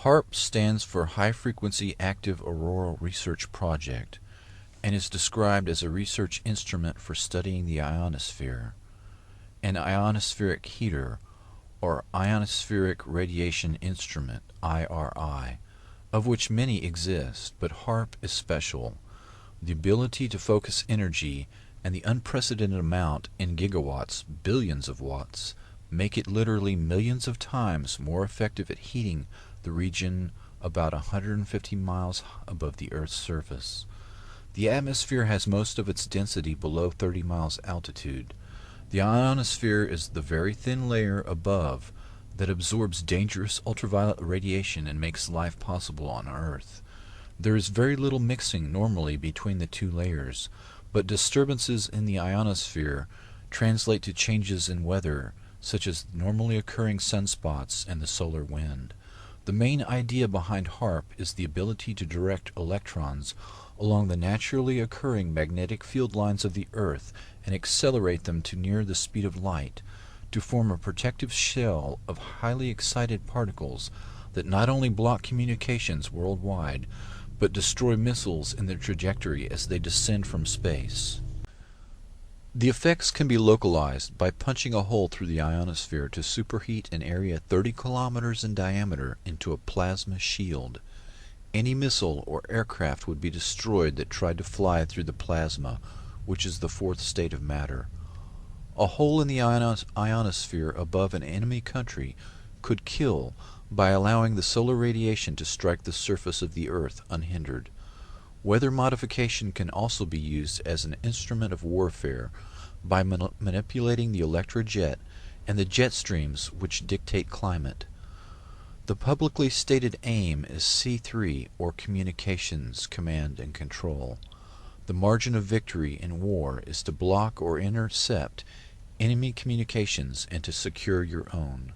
HAARP stands for High Frequency Active Auroral Research Project and is described as a research instrument for studying the ionosphere, an ionospheric heater, or ionospheric radiation instrument, IRI, of which many exist, but HAARP is special. The ability to focus energy and the unprecedented amount in gigawatts, billions of watts, make it literally millions of times more effective at heating the region about 150 miles above the Earth's surface. The atmosphere has most of its density below 30 miles altitude. The ionosphere is the very thin layer above that absorbs dangerous ultraviolet radiation and makes life possible on Earth. There is very little mixing normally between the two layers, but disturbances in the ionosphere translate to changes in weather, such as normally occurring sunspots and the solar wind. The main idea behind HAARP is the ability to direct electrons along the naturally occurring magnetic field lines of the Earth and accelerate them to near the speed of light, to form a protective shell of highly excited particles that not only block communications worldwide, but destroy missiles in their trajectory as they descend from space. The effects can be localized by punching a hole through the ionosphere to superheat an area 30 kilometers in diameter into a plasma shield. Any missile or aircraft would be destroyed that tried to fly through the plasma, which is the fourth state of matter. A hole in the ionosphere above an enemy country could kill by allowing the solar radiation to strike the surface of the Earth unhindered. Weather modification can also be used as an instrument of warfare by manipulating the electrojet and the jet streams which dictate climate. The publicly stated aim is C3, or Communications, Command and Control. The margin of victory in war is to block or intercept enemy communications and to secure your own.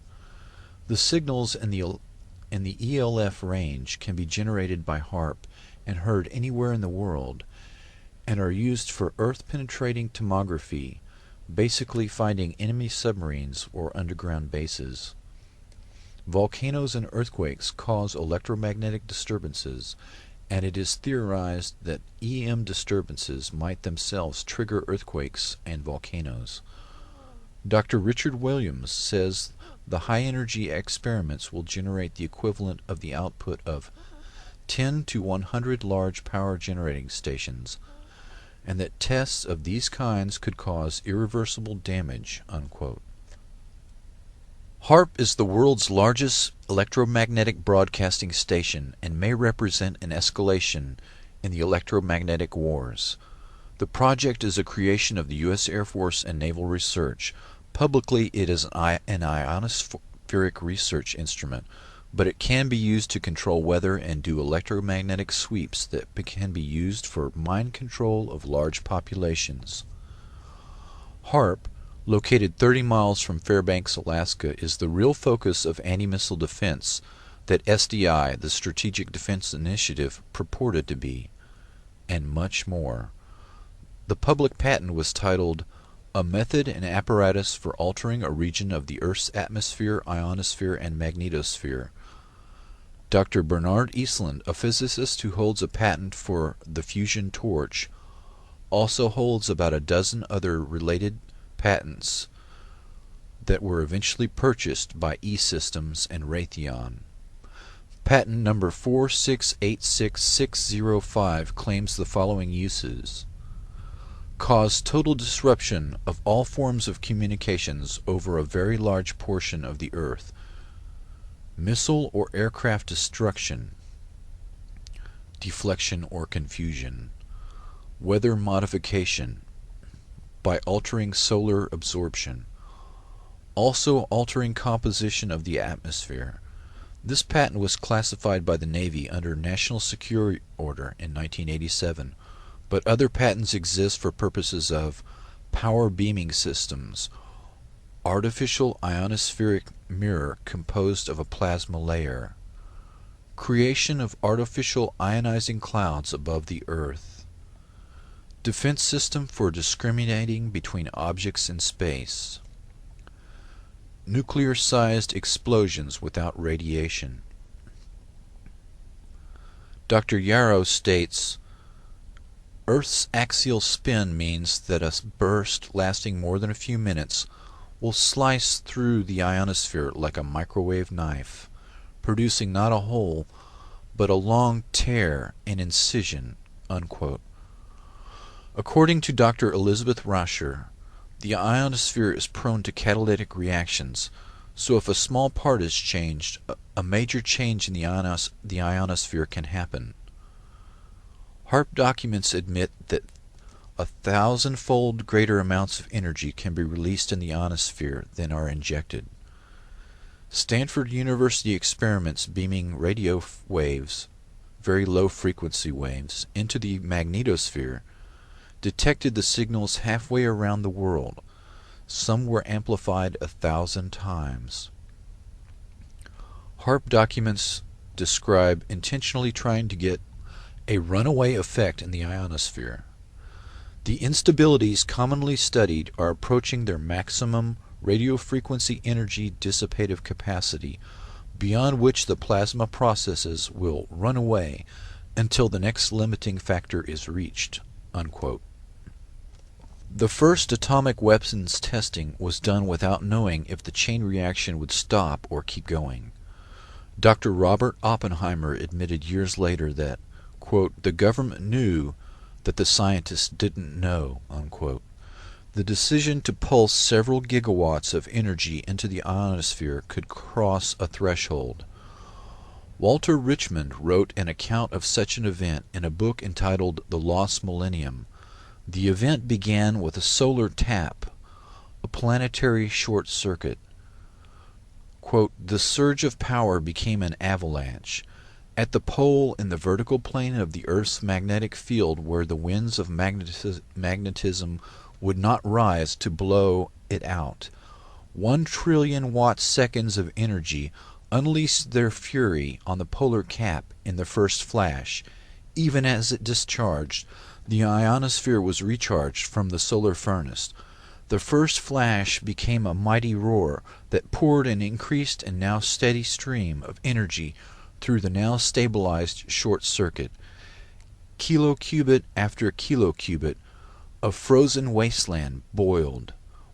The signals in the ELF range can be generated by HAARP and heard anywhere in the world, and are used for Earth-penetrating tomography, basically finding enemy submarines or underground bases. Volcanoes and earthquakes cause electromagnetic disturbances, and it is theorized that EM disturbances might themselves trigger earthquakes and volcanoes. Dr. Richard Williams says the high-energy experiments will generate the equivalent of the output of 10 to 100 large power generating stations, and that tests of these kinds could cause irreversible damage, unquote. HAARP is the world's largest electromagnetic broadcasting station and may represent an escalation in the electromagnetic wars. The project is a creation of the U.S. Air Force and Naval Research. Publicly, it is an ionospheric research instrument, but it can be used to control weather and do electromagnetic sweeps that can be used for mind control of large populations. HAARP, located 30 miles from Fairbanks, Alaska, is the real focus of anti-missile defense that SDI, the Strategic Defense Initiative, purported to be, and much more. The public patent was titled A Method and Apparatus for Altering a Region of the Earth's Atmosphere, Ionosphere, and Magnetosphere. Dr. Bernard Eastland, a physicist who holds a patent for the fusion torch, also holds about a dozen other related patents that were eventually purchased by E-Systems and Raytheon. Patent number 4686605 claims the following uses: cause total disruption of all forms of communications over a very large portion of the Earth, missile or aircraft destruction, deflection or confusion, weather modification by altering solar absorption, also altering composition of the atmosphere. This patent was classified by the Navy under National Security Order in 1987, but other patents exist for purposes of power beaming systems, artificial ionospheric mirror composed of a plasma layer, creation of artificial ionizing clouds above the Earth, defense system for discriminating between objects in space, nuclear-sized explosions without radiation, Dr. Yarrow states, Earth's axial spin means that a burst lasting more than a few minutes will slice through the ionosphere like a microwave knife, producing not a hole, but a long tear and incision." Unquote. According to Dr. Elizabeth Rascher, the ionosphere is prone to catalytic reactions, so if a small part is changed, a major change in the ionosphere can happen. HAARP documents admit that 1,000-fold greater amounts of energy can be released in the ionosphere than are injected. Stanford University experiments beaming radio waves, very low frequency waves, into the magnetosphere detected the signals halfway around the world. Some were amplified 1,000 times. HAARP documents describe intentionally trying to get a runaway effect in the ionosphere. The instabilities commonly studied are approaching their maximum radio frequency energy dissipative capacity, beyond which the plasma processes will run away until the next limiting factor is reached. Unquote. The first atomic weapons testing was done without knowing if the chain reaction would stop or keep going. Dr. Robert Oppenheimer admitted years later that, quote, "the government knew that the scientists didn't know." Unquote. The decision to pulse several gigawatts of energy into the ionosphere could cross a threshold. Walter Richmond wrote an account of such an event in a book entitled The Lost Millennium. The event began with a solar tap, a planetary short circuit. Quote, "the surge of power became an avalanche. At the pole in the vertical plane of the Earth's magnetic field where the winds of magnetism would not rise to blow it out, 1 trillion watt-seconds of energy unleashed their fury on the polar cap in the first flash. Even as it discharged, the ionosphere was recharged from the solar furnace. The first flash became a mighty roar that poured an increased and now steady stream of energy through the now stabilized short circuit. Kilocubit after kilocubit of frozen wasteland boiled.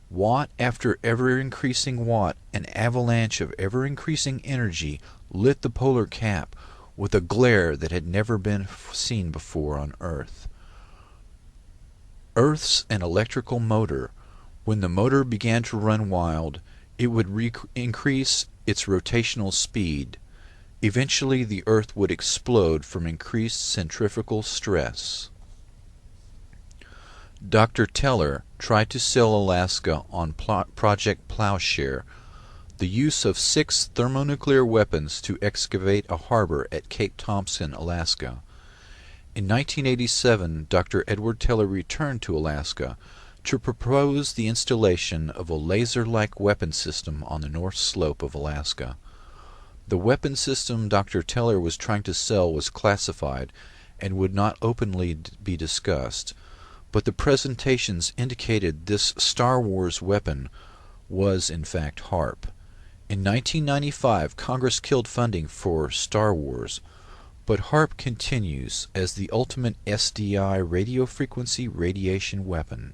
Watt after ever-increasing watt, an avalanche of ever-increasing energy lit the polar cap with a glare that had never been seen before on Earth. Earth's an electrical motor. When the motor began to run wild, it would increase its rotational speed. Eventually the Earth would explode from increased centrifugal stress." Dr. Teller tried to sell Alaska on Project Plowshare, the use of 6 thermonuclear weapons to excavate a harbor at Cape Thompson, Alaska. In 1987, Dr. Edward Teller returned to Alaska to propose the installation of a laser-like weapon system on the north slope of Alaska. The weapon system Dr. Teller was trying to sell was classified and would not openly be discussed, but the presentations indicated this Star Wars weapon was in fact HAARP. In 1995, Congress killed funding for Star Wars, but HAARP continues as the ultimate SDI radio frequency radiation weapon.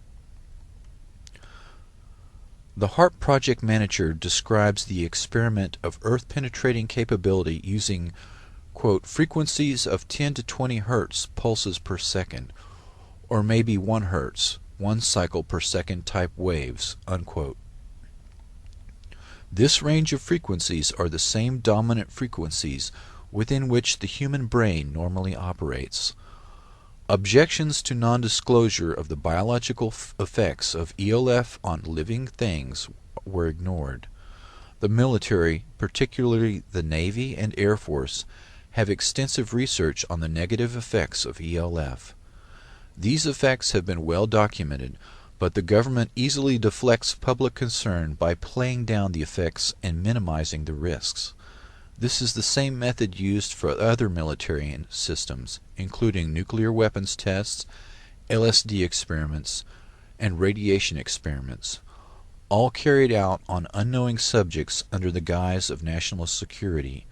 The HAARP project manager describes the experiment of Earth-penetrating capability using, quote, "frequencies of 10 to 20 Hz pulses per second, or maybe 1 Hz, 1 cycle per second type waves." Unquote. This range of frequencies are the same dominant frequencies within which the human brain normally operates. Objections to non-disclosure of the biological effects of ELF on living things were ignored. The military, particularly the Navy and Air Force, have extensive research on the negative effects of ELF. These effects have been well documented, but the government easily deflects public concern by playing down the effects and minimizing the risks. This is the same method used for other military systems, including nuclear weapons tests, LSD experiments, and radiation experiments, all carried out on unknowing subjects under the guise of national security.